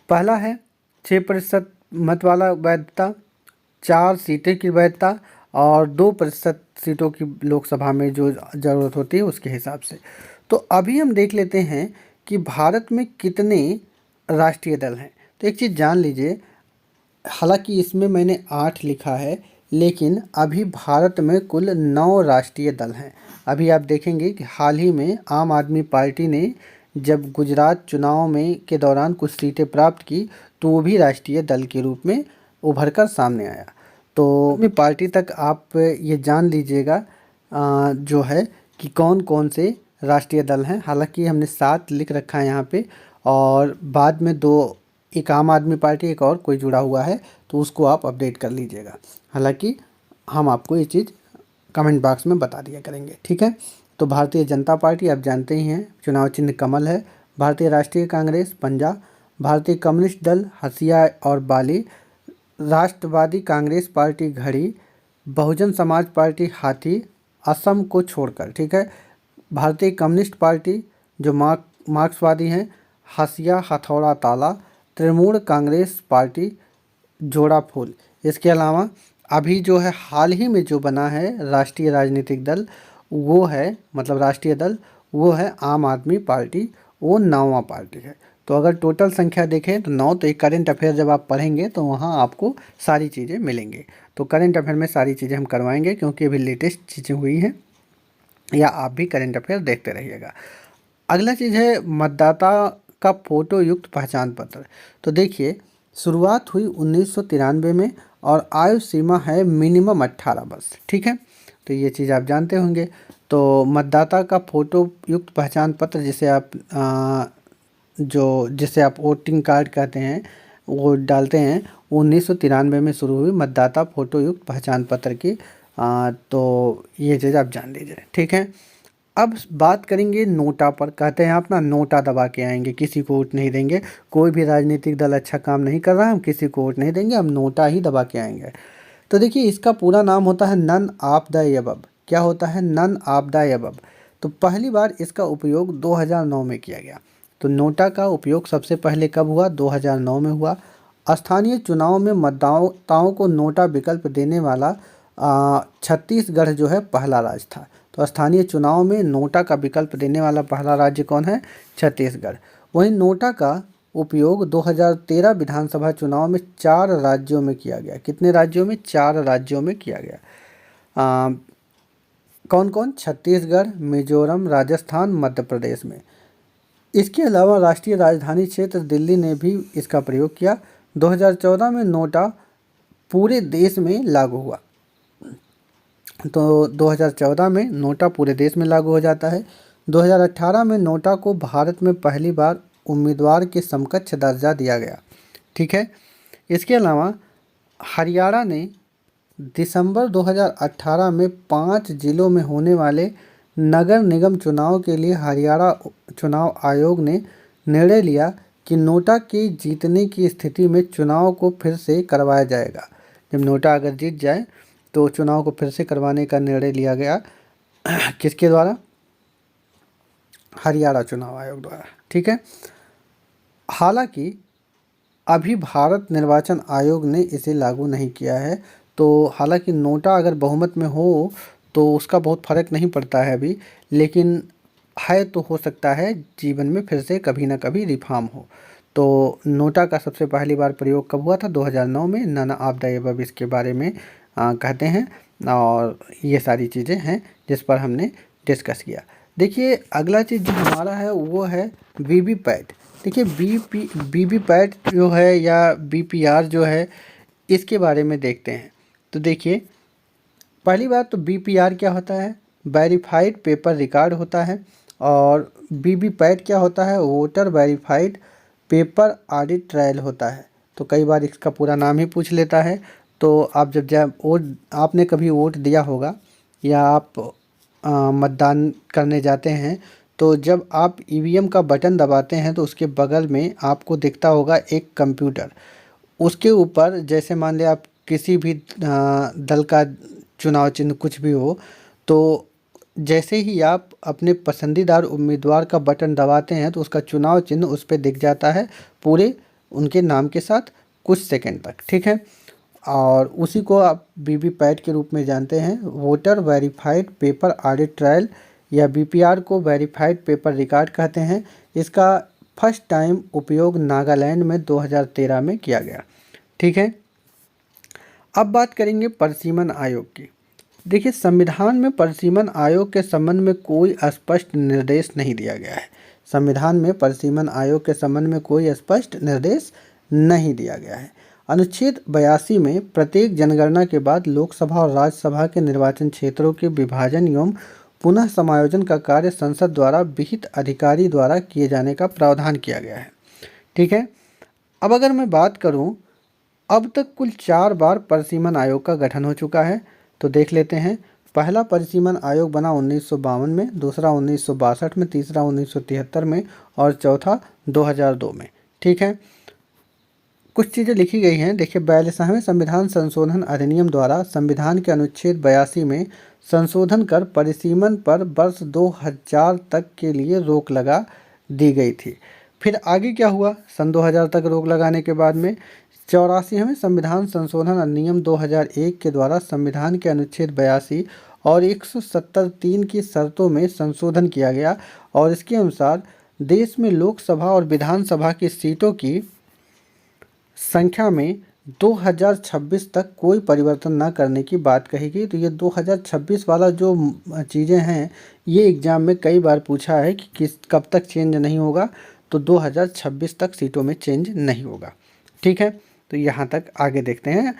पहला है 6% मत वाला वैधता, 4 सीटें की वैधता और 2% सीटों की लोकसभा में जो ज़रूरत होती है उसके हिसाब से। तो अभी हम देख लेते हैं कि भारत में कितने राष्ट्रीय दल हैं। तो एक चीज़ जान लीजिए, हालांकि इसमें मैंने 8 लिखा है लेकिन अभी भारत में कुल 9 राष्ट्रीय दल हैं। अभी आप देखेंगे कि हाल ही में आम आदमी पार्टी ने जब गुजरात चुनाव में के दौरान कुछ सीटें प्राप्त की तो वो भी राष्ट्रीय दल के रूप में उभर कर सामने आया। तो अपनी पार्टी तक आप ये जान लीजिएगा जो है कि कौन कौन से राष्ट्रीय दल हैं। हालांकि हमने 7 लिख रखा है यहाँ पे, और बाद में 2, एक आम आदमी पार्टी एक और कोई जुड़ा हुआ है तो उसको आप अपडेट कर लीजिएगा। हालांकि हम आपको ये चीज़ कमेंट बॉक्स में बता दिया करेंगे। ठीक है। तो भारतीय जनता पार्टी आप जानते ही हैं, चुनाव चिन्ह कमल है। भारतीय राष्ट्रीय कांग्रेस पंजा, भारतीय कम्युनिस्ट दल हसिया और बाली, राष्ट्रवादी कांग्रेस पार्टी घड़ी, बहुजन समाज पार्टी हाथी असम को छोड़कर। ठीक है। भारतीय कम्युनिस्ट पार्टी जो मार्क्सवादी हैं हसिया हथौड़ा ताला, तृणमूल कांग्रेस पार्टी जोड़ा फूल। इसके अलावा अभी जो है हाल ही में जो बना है राष्ट्रीय राजनीतिक दल वो है, मतलब राष्ट्रीय दल वो है आम आदमी पार्टी, वो 9वां पार्टी है। तो अगर टोटल संख्या देखें तो 9। तो एक करंट अफेयर जब आप पढ़ेंगे तो वहाँ आपको सारी चीज़ें मिलेंगी। तो करंट अफेयर में सारी चीज़ें हम करवाएंगे क्योंकि अभी लेटेस्ट चीज़ें हुई हैं, या आप भी करंट अफेयर देखते रहिएगा। अगला चीज़ है मतदाता का फ़ोटो युक्त पहचान पत्र। तो देखिए, शुरुआत हुई 1993 में और आयु सीमा है मिनिमम 18 वर्ष। ठीक है। तो ये चीज़ आप जानते होंगे। तो मतदाता का फ़ोटो युक्त पहचान पत्र जिसे आप वोटिंग कार्ड कहते हैं वो डालते हैं, 1993 में शुरू हुई मतदाता फ़ोटो युक्त पहचान पत्र की। तो ये चीज़ आप जान लीजिए। ठीक है। अब बात करेंगे नोटा पर। कहते हैं आप ना नोटा दबा के आएंगे, किसी को वोट नहीं देंगे। कोई भी राजनीतिक दल अच्छा काम नहीं कर रहा है, हम किसी को वोट नहीं देंगे, हम नोटा ही दबा के आएंगे। तो देखिए, इसका पूरा नाम होता है नन ऑफ द एबव। क्या होता है? None of the above. तो पहली बार इसका उपयोग 2009 में किया गया। तो नोटा का उपयोग सबसे पहले कब हुआ? 2009 में हुआ। स्थानीय चुनाव में मतदाताओं को नोटा विकल्प देने वाला छत्तीसगढ़ जो है पहला राज्य था। तो स्थानीय चुनाव में नोटा का विकल्प देने वाला पहला राज्य कौन है? छत्तीसगढ़। वहीं नोटा का उपयोग 2013 विधानसभा चुनाव में 4 राज्यों में किया गया। कितने राज्यों में? 4 राज्यों में किया गया। कौन कौन? छत्तीसगढ़, मिजोरम, राजस्थान, मध्य प्रदेश में। इसके अलावा राष्ट्रीय राजधानी क्षेत्र दिल्ली ने भी इसका प्रयोग किया। 2014 में नोटा पूरे देश में लागू हुआ। तो 2014 में नोटा पूरे देश में लागू हो जाता है। 2018 में नोटा को भारत में पहली बार उम्मीदवार के समकक्ष दर्जा दिया गया। ठीक है। इसके अलावा हरियाणा ने दिसंबर 2018 में 5 जिलों में होने वाले नगर निगम चुनाव के लिए हरियाणा चुनाव आयोग ने निर्णय लिया कि नोटा के जीतने की स्थिति में चुनाव को फिर से करवाया जाएगा। जब नोटा अगर जीत जाए तो चुनाव को फिर से करवाने का निर्णय लिया गया किसके द्वारा? हरियाणा चुनाव आयोग द्वारा। ठीक है। हालांकि अभी भारत निर्वाचन आयोग ने इसे लागू नहीं किया है। तो हालांकि नोटा अगर बहुमत में हो तो उसका बहुत फ़र्क नहीं पड़ता है अभी, लेकिन है तो हो सकता है जीवन में फिर से कभी ना कभी रिफॉर्म हो। तो नोटा का सबसे पहली बार प्रयोग कब हुआ था? 2009 में। नन ऑफ द एबव इसके बारे में कहते हैं, और ये सारी चीज़ें हैं जिस पर हमने डिस्कस किया। देखिए अगला चीज़ जो हमारा है वो है वीवीपैट। देखिए वीवीपैट जो है या वीपीआर जो है, इसके बारे में देखते हैं। तो देखिए पहली बात तो वीपीआर क्या होता है? वेरीफाइड पेपर रिकॉर्ड होता है। और वीवीपैट क्या होता है? Voter verified paper audit trial होता है। तो कई बार इसका पूरा नाम ही पूछ लेता है। तो आप जब वोट आपने कभी वोट दिया होगा या आप मतदान करने जाते हैं, तो जब आप ईवीएम का बटन दबाते हैं तो उसके बगल में आपको दिखता होगा एक कंप्यूटर। उसके ऊपर जैसे मान लिया आप किसी भी दल का चुनाव चिन्ह कुछ भी हो, तो जैसे ही आप अपने पसंदीदार उम्मीदवार का बटन दबाते हैं तो उसका चुनाव चिन्ह उस पर दिख जाता है पूरे उनके नाम के साथ कुछ सेकंड तक। ठीक है। और उसी को आप वीवीपैट के रूप में जानते हैं, voter verified paper audit trial, या वीपीआर को वेरीफाइड पेपर रिकॉर्ड कहते हैं। इसका फर्स्ट टाइम उपयोग नागालैंड में 2013 में किया गया। ठीक है। अब बात करेंगे परिसीमन आयोग की। देखिए संविधान में परिसीमन आयोग के संबंध में कोई स्पष्ट निर्देश नहीं दिया गया है। संविधान में परिसीमन आयोग के संबंध में कोई स्पष्ट निर्देश नहीं दिया गया है। अनुच्छेद 82 में प्रत्येक जनगणना के बाद लोकसभा और राज्यसभा के निर्वाचन क्षेत्रों के विभाजन एवं पुनः समायोजन का कार्य संसद द्वारा विहित अधिकारी द्वारा किए जाने का प्रावधान किया गया है। ठीक है। अब अगर मैं बात करूं, अब तक कुल 4 बार परिसीमन आयोग का गठन हो चुका है। तो देख लेते हैं। पहला परिसीमन आयोग बना 1952 में, दूसरा 1962 में, तीसरा 1973 में और चौथा 2002 में। ठीक है। कुछ चीज़ें लिखी गई हैं। देखिए 42वें संविधान संशोधन अधिनियम द्वारा संविधान के अनुच्छेद 82 में संशोधन कर परिसीमन पर वर्ष 2000 तक के लिए रोक लगा दी गई थी। फिर आगे क्या हुआ? सन 2000 तक रोक लगाने के बाद में 84वें संविधान संशोधन अधिनियम 2001 के द्वारा संविधान के अनुच्छेद 82 और 170(3) की शर्तों में संशोधन किया गया और इसके अनुसार देश में लोकसभा और विधानसभा की सीटों की संख्या में 2026 तक कोई परिवर्तन न करने की बात कही गई। तो ये 2026 वाला जो चीज़ें हैं, ये एग्ज़ाम में कई बार पूछा है कि कब तक चेंज नहीं होगा। तो 2026 तक सीटों में चेंज नहीं होगा। ठीक है। तो यहाँ तक आगे देखते हैं।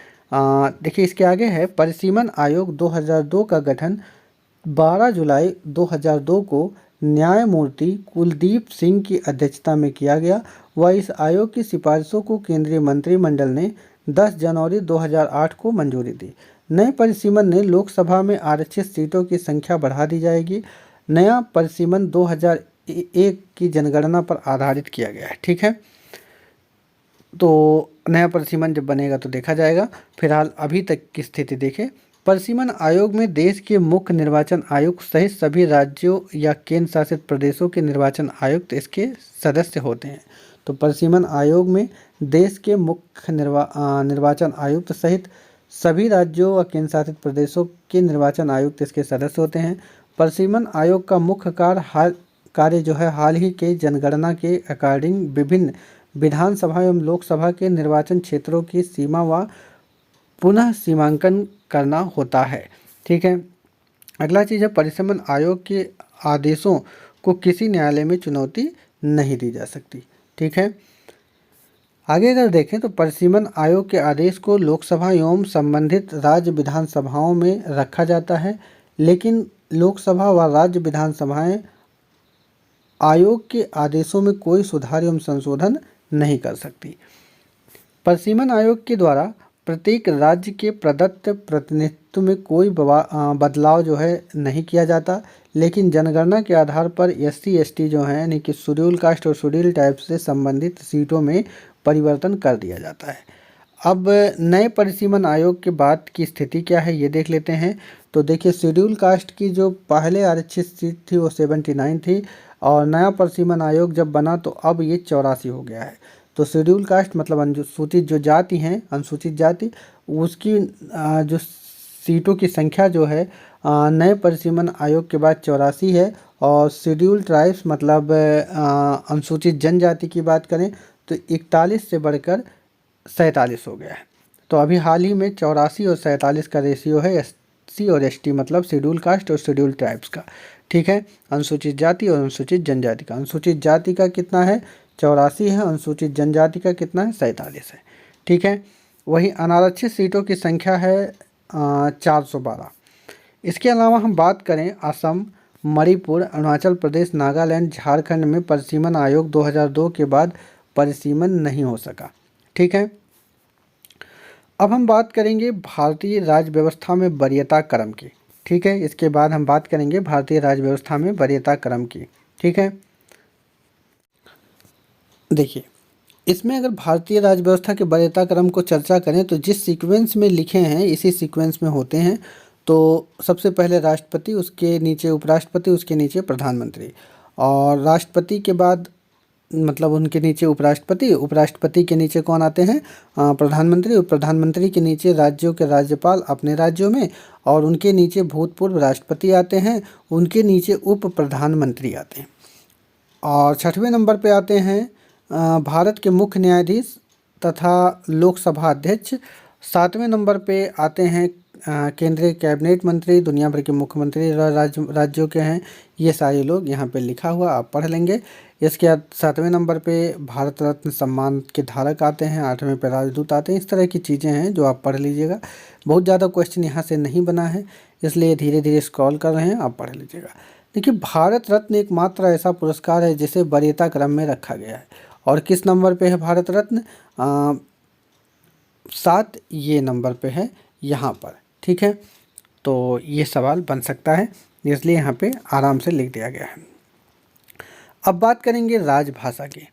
देखिए इसके आगे है परिसीमन आयोग 2002 का गठन 12 जुलाई 2002 को न्यायमूर्ति कुलदीप सिंह की अध्यक्षता में किया गया। वह इस आयोग की सिफारिशों को केंद्रीय मंत्रिमंडल ने 10 जनवरी 2008 को मंजूरी दी। नए परिसीमन ने लोकसभा में आरक्षित सीटों की संख्या बढ़ा दी जाएगी। नया परिसीमन 2001 की जनगणना पर आधारित किया गया है। ठीक है। तो नया परिसीमन जब बनेगा तो देखा जाएगा। फिलहाल अभी तक की स्थिति देखें। परिसीमन आयोग में देश के मुख्य निर्वाचन आयुक्त सहित सभी राज्यों या केंद्र शासित प्रदेशों के निर्वाचन आयुक्त इसके सदस्य होते हैं। तो परिसीमन आयोग में देश के मुख्य निर्वाचन आयुक्त सहित सभी राज्यों व केंद्र शासित प्रदेशों के निर्वाचन आयुक्त इसके सदस्य होते हैं। परिसीमन आयोग का मुख्य कार्य जो है हाल ही के जनगणना के अकॉर्डिंग विभिन्न विधानसभा एवं लोकसभा के निर्वाचन क्षेत्रों की सीमा व पुनः सीमांकन करना होता है। ठीक है। अगला चीज़ है परिसीमन आयोग के आदेशों को किसी न्यायालय में चुनौती नहीं दी जा सकती। ठीक है, आगे अगर देखें तो परिसीमन आयोग के आदेश को लोकसभा एवं संबंधित राज्य विधानसभाओं में रखा जाता है, लेकिन लोकसभा व राज्य विधानसभाएं आयोग के आदेशों में कोई सुधार एवं संशोधन नहीं कर सकती। परिसीमन आयोग के द्वारा प्रत्येक राज्य के प्रदत्त प्रतिनिधित्व में कोई बदलाव जो है नहीं किया जाता, लेकिन जनगणना के आधार पर SC ST जो है यानी कि शेड्यूल कास्ट और शेड्यूल टाइप से संबंधित सीटों में परिवर्तन कर दिया जाता है। अब नए परिसीमन आयोग के बाद की स्थिति क्या है ये देख लेते हैं। तो देखिए, शेड्यूल कास्ट की जो पहले आरक्षित सीट थी वो 79 थी, और नया परिसीमन आयोग जब बना तो अब ये 84 हो गया है। तो शेड्यूल कास्ट मतलब अनुसूचित जो जाति हैं, अनुसूचित जाति, उसकी जो सीटों की संख्या जो है नए परिसीमन आयोग के बाद 84 है, और शेड्यूल ट्राइब्स मतलब अनुसूचित जनजाति की बात करें तो 41 से बढ़कर 47 हो गया है। तो अभी हाल ही में 84 और 47 का रेशियो है SC और ST मतलब शेड्यूल कास्ट और शेड्यूल ट्राइब्स का। ठीक है, अनुसूचित जाति और अनुसूचित जनजाति का, अनुसूचित जाति का कितना है 84 है, अनुसूचित जनजाति का कितना है 47 है। ठीक है, वही अनारक्षित सीटों की संख्या है 412। इसके अलावा हम बात करें असम, मणिपुर, अरुणाचल प्रदेश, नागालैंड, झारखंड में परिसीमन आयोग 2002 के बाद परिसीमन नहीं हो सका। ठीक है, अब हम बात करेंगे भारतीय राज्य व्यवस्था में वरीयता क्रम की। ठीक है, इसके बाद हम बात करेंगे भारतीय राज्य व्यवस्था में वरीयता क्रम की। ठीक है, देखिए, इसमें अगर भारतीय राज्य व्यवस्था के वरीयता क्रम को चर्चा करें तो जिस सीक्वेंस में लिखे हैं इसी सीक्वेंस में होते हैं। तो सबसे पहले राष्ट्रपति, उसके नीचे उपराष्ट्रपति, उसके नीचे प्रधानमंत्री, और राष्ट्रपति के बाद मतलब उनके नीचे उपराष्ट्रपति, उपराष्ट्रपति के नीचे कौन आते हैं प्रधानमंत्री, प्रधानमंत्री के नीचे राज्यों के राज्यपाल अपने राज्यों में, और उनके नीचे भूतपूर्व राष्ट्रपति आते हैं, उनके नीचे उप प्रधानमंत्री आते हैं। और 6वें नंबर पे आते हैं भारत के मुख्य न्यायाधीश तथा लोकसभा अध्यक्ष। 7वें नंबर पे आते हैं केंद्रीय कैबिनेट मंत्री, दुनिया भर के मुख्यमंत्री राज्यों के हैं, ये सारे लोग यहाँ पे लिखा हुआ आप पढ़ लेंगे। इसके बाद 7वें नंबर पे भारत रत्न सम्मान के धारक आते हैं, 8वें पे राजदूत आते हैं। इस तरह की चीज़ें हैं जो आप पढ़ लीजिएगा। बहुत ज़्यादा क्वेश्चन यहाँ से नहीं बना है, इसलिए धीरे धीरे स्क्रॉल कर रहे हैं, आप पढ़ लीजिएगा। देखिए, भारत रत्न एकमात्र ऐसा पुरस्कार है जिसे वरीयता क्रम में रखा गया है, और किस नंबर पे है भारत रत्न 7 ये नंबर पे है यहाँ पर। ठीक है, तो ये सवाल बन सकता है, इसलिए यहाँ पे आराम से लिख दिया गया है। अब बात करेंगे राजभाषा की।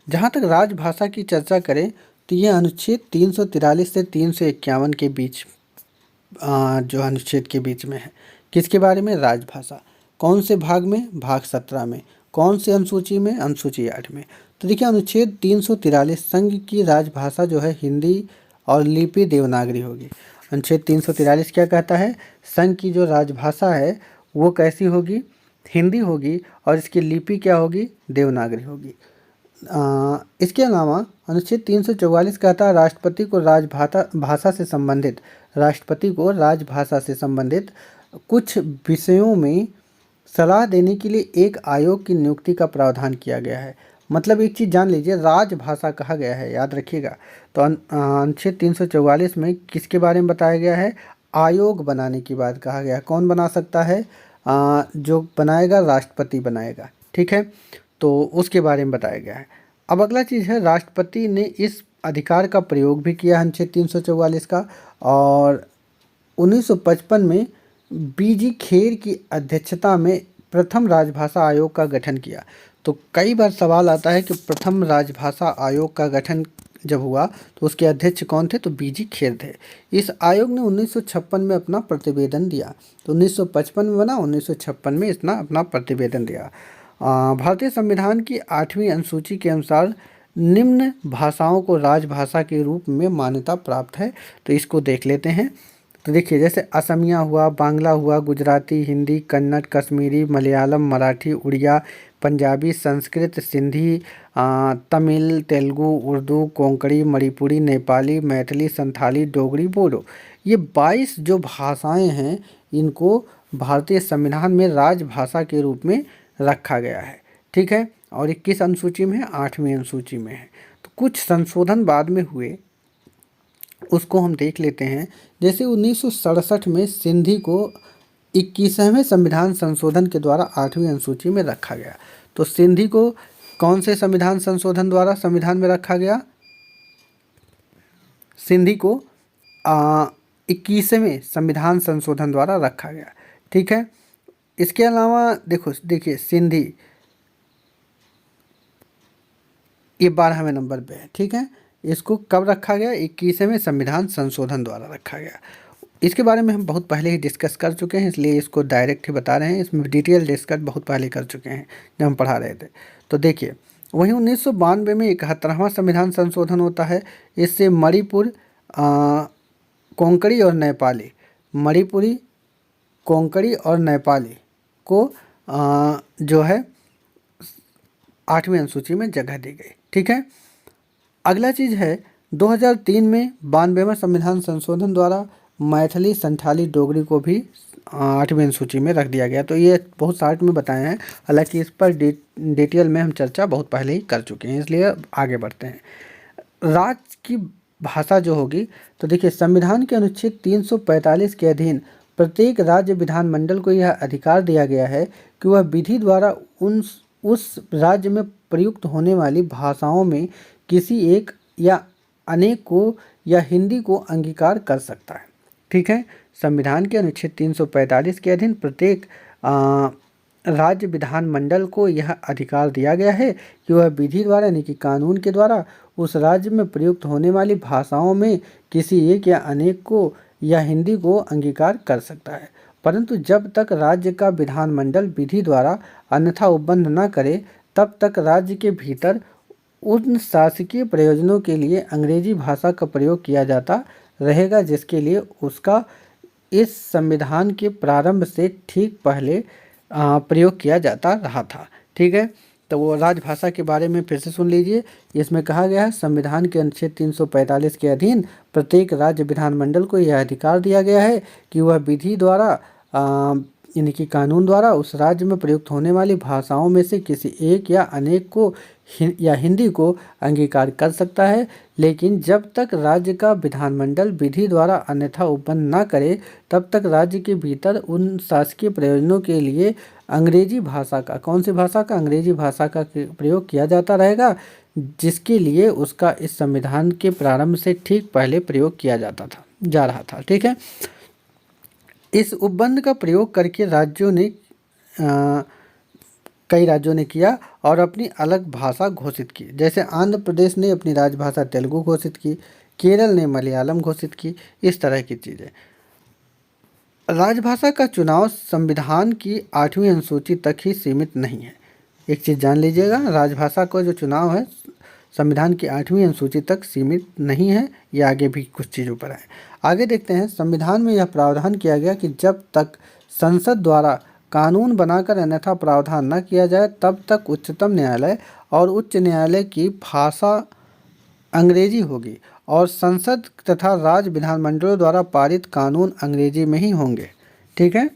जहाँ तक राजभाषा की चर्चा करें तो ये अनुच्छेद 343 से 351 के बीच जो अनुच्छेद के बीच में है। किसके बारे में? राजभाषा। कौन से भाग में? भाग 17 में। कौन से अनुसूची में? अनुसूची 8 में। तो देखिए, अनुच्छेद 343 संघ की राजभाषा जो है हिंदी और लिपि देवनागरी होगी। अनुच्छेद 343 क्या कहता है? संघ की जो राजभाषा है वो कैसी होगी? हिंदी होगी, और इसकी लिपि क्या होगी? देवनागरी होगी। इसके अलावा अनुच्छेद 344 कहता है राष्ट्रपति को राजभाषा से संबंधित कुछ विषयों में सलाह देने के लिए एक आयोग की नियुक्ति का प्रावधान किया गया है। मतलब एक चीज़ जान लीजिए, राजभाषा कहा गया है, याद रखिएगा। तो अनुच्छेद 344 में किसके बारे में बताया गया है? आयोग बनाने की बात कहा गया है। कौन बना सकता है? जो बनाएगा राष्ट्रपति बनाएगा। ठीक है, तो उसके बारे में बताया गया है। अब अगला चीज़ है, राष्ट्रपति ने इस अधिकार का प्रयोग भी किया अनुच्छेद 344 का, और 1955 में BG खेर की अध्यक्षता में प्रथम राजभाषा आयोग का गठन किया। तो कई बार सवाल आता है कि प्रथम राजभाषा आयोग का गठन जब हुआ तो उसके अध्यक्ष कौन थे? तो BG खेर थे। इस आयोग ने 1956 में अपना प्रतिवेदन दिया। तो 1955 में बना, 1956 में इसने अपना प्रतिवेदन दिया। भारतीय संविधान की 8वीं अनुसूची के अनुसार निम्न भाषाओं को राजभाषा के रूप में मान्यता प्राप्त है। तो इसको देख लेते हैं। तो देखिए, जैसे असमिया हुआ, बांग्ला हुआ, गुजराती, हिंदी, कन्नड़, कश्मीरी, मलयालम, मराठी, उड़िया, पंजाबी, संस्कृत, सिंधी, तमिल, तेलुगु, उर्दू, कोंकणी, मणिपुरी, नेपाली, मैथिली, संथाली, डोगरी, बोडो, ये 22 जो भाषाएं हैं इनको भारतीय संविधान में राजभाषा के रूप में रखा गया है। ठीक है, और ये किस अनुसूची में है? 8वीं अनुसूची में है। तो कुछ संशोधन बाद में हुए, उसको हम देख लेते हैं। जैसे 1967 में सिंधी को 21वें संविधान संशोधन के द्वारा 8वीं अनुसूची में रखा गया। तो सिंधी को कौन से संविधान संशोधन द्वारा संविधान में रखा गया? सिंधी को 21वें संविधान संशोधन द्वारा रखा गया। ठीक है, इसके अलावा देखिए सिंधी ये 12वें नंबर पे है। ठीक है, इसको कब रखा गया? 21वें संविधान संशोधन द्वारा रखा गया। इसके बारे में हम बहुत पहले ही डिस्कस कर चुके हैं, इसलिए इसको डायरेक्ट ही बता रहे हैं। इसमें डिटेल डिस्कस बहुत पहले कर चुके हैं जब हम पढ़ा रहे थे। तो देखिए, वहीं 1992 में 71वां संविधान संशोधन होता है। इससे मणिपुर, कोंकणी और नेपाली, मणिपुरी, कोंकणी और नेपाली को जो है 8वीं अनुसूची में जगह दी गई। ठीक है, अगला चीज़ है 2003 में 92वां संविधान संशोधन द्वारा मैथिली, संथाली, डोगरी को भी 8वीं अनुसूची में रख दिया गया। तो ये बहुत शॉर्ट में बताए हैं, हालांकि इस पर डिटेल में हम चर्चा बहुत पहले ही कर चुके हैं, इसलिए आगे बढ़ते हैं। राज्य की भाषा जो होगी, तो देखिए संविधान के अनुच्छेद 345 के अधीन प्रत्येक राज्य विधानमंडल को यह अधिकार दिया गया है कि वह विधि द्वारा उस राज्य में प्रयुक्त होने वाली भाषाओं में किसी एक या अनेक को या हिंदी को अंगीकार कर सकता है। ठीक है, संविधान के अनुच्छेद 345 के अधीन प्रत्येक राज्य विधानमंडल को यह अधिकार दिया गया है कि वह विधि द्वारा यानी कि कानून के द्वारा उस राज्य में प्रयुक्त होने वाली भाषाओं में किसी एक या अनेक को या हिंदी को अंगीकार कर सकता है, परंतु जब तक राज्य का विधानमंडल विधि द्वारा अन्यथा उपबंध न करे तब तक राज्य के भीतर उन शासकीय प्रयोजनों के लिए अंग्रेजी भाषा का प्रयोग किया जाता रहेगा जिसके लिए उसका इस संविधान के प्रारंभ से ठीक पहले प्रयोग किया जाता रहा था। ठीक है, तो वो राजभाषा के बारे में फिर से सुन लीजिए। इसमें कहा गया है संविधान के अनुच्छेद 345 के अधीन प्रत्येक राज्य विधानमंडल को यह अधिकार दिया गया है कि वह विधि द्वारा यानी कि कानून द्वारा उस राज्य में प्रयुक्त होने वाली भाषाओं में से किसी एक या अनेक को या हिंदी को अंगीकार कर सकता है, लेकिन जब तक राज्य का विधानमंडल विधि द्वारा अन्यथा उपबंध न करे तब तक राज्य के भीतर उन शासकीय प्रयोजनों के लिए अंग्रेजी भाषा का, कौन सी भाषा का? अंग्रेजी भाषा का प्रयोग किया जाता रहेगा जिसके लिए उसका इस संविधान के प्रारंभ से ठीक पहले प्रयोग किया जा रहा था। ठीक है, इस उपबंध का प्रयोग करके कई राज्यों ने किया और अपनी अलग भाषा घोषित की। जैसे आंध्र प्रदेश ने अपनी राजभाषा तेलुगु घोषित की, केरल ने मलयालम घोषित की, इस तरह की चीज़ें। राजभाषा का चुनाव संविधान की 8वीं अनुसूची तक ही सीमित नहीं है। एक चीज़ जान लीजिएगा, राजभाषा का जो चुनाव है संविधान की 8वीं अनुसूची तक सीमित नहीं है, ये आगे भी कुछ चीज़ों पर है। आगे देखते हैं, संविधान में यह प्रावधान किया गया कि जब तक संसद द्वारा कानून बनाकर अन्यथा प्रावधान न किया जाए तब तक उच्चतम न्यायालय और उच्च न्यायालय की भाषा अंग्रेजी होगी और संसद तथा राज्य विधानमंडलों द्वारा पारित कानून अंग्रेजी में ही होंगे। ठीक है,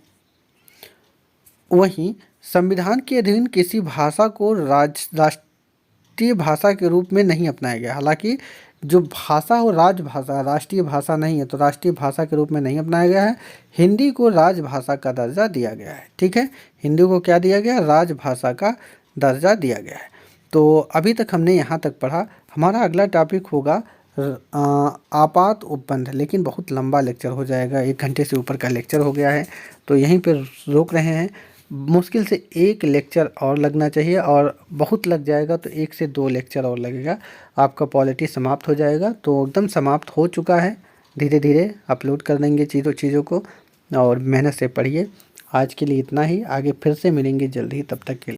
वहीं संविधान के अधीन किसी भाषा को राष्ट्रीय भाषा के रूप में नहीं अपनाया गया। हालांकि जो भाषा हो राजभाषा, राष्ट्रीय भाषा नहीं है, तो राष्ट्रीय भाषा के रूप में नहीं अपनाया गया है। हिंदी को राजभाषा का दर्जा दिया गया है। ठीक है, हिंदी को क्या दिया गया? राजभाषा का दर्जा दिया गया है। तो अभी तक हमने यहाँ तक पढ़ा। हमारा अगला टॉपिक होगा आपात उपबंध, लेकिन बहुत लंबा लेक्चर हो जाएगा, 1 घंटे से ऊपर का लेक्चर हो गया है, तो यहीं पर रोक रहे हैं। मुश्किल से 1 लेक्चर और लगना चाहिए और बहुत लग जाएगा तो 1 से 2 लेक्चर और लगेगा, आपका पॉलिटी समाप्त हो जाएगा। तो एकदम समाप्त हो चुका है, धीरे धीरे अपलोड कर देंगे चीज़ों को, और मेहनत से पढ़िए। आज के लिए इतना ही, आगे फिर से मिलेंगे जल्दी, तब तक के लिए।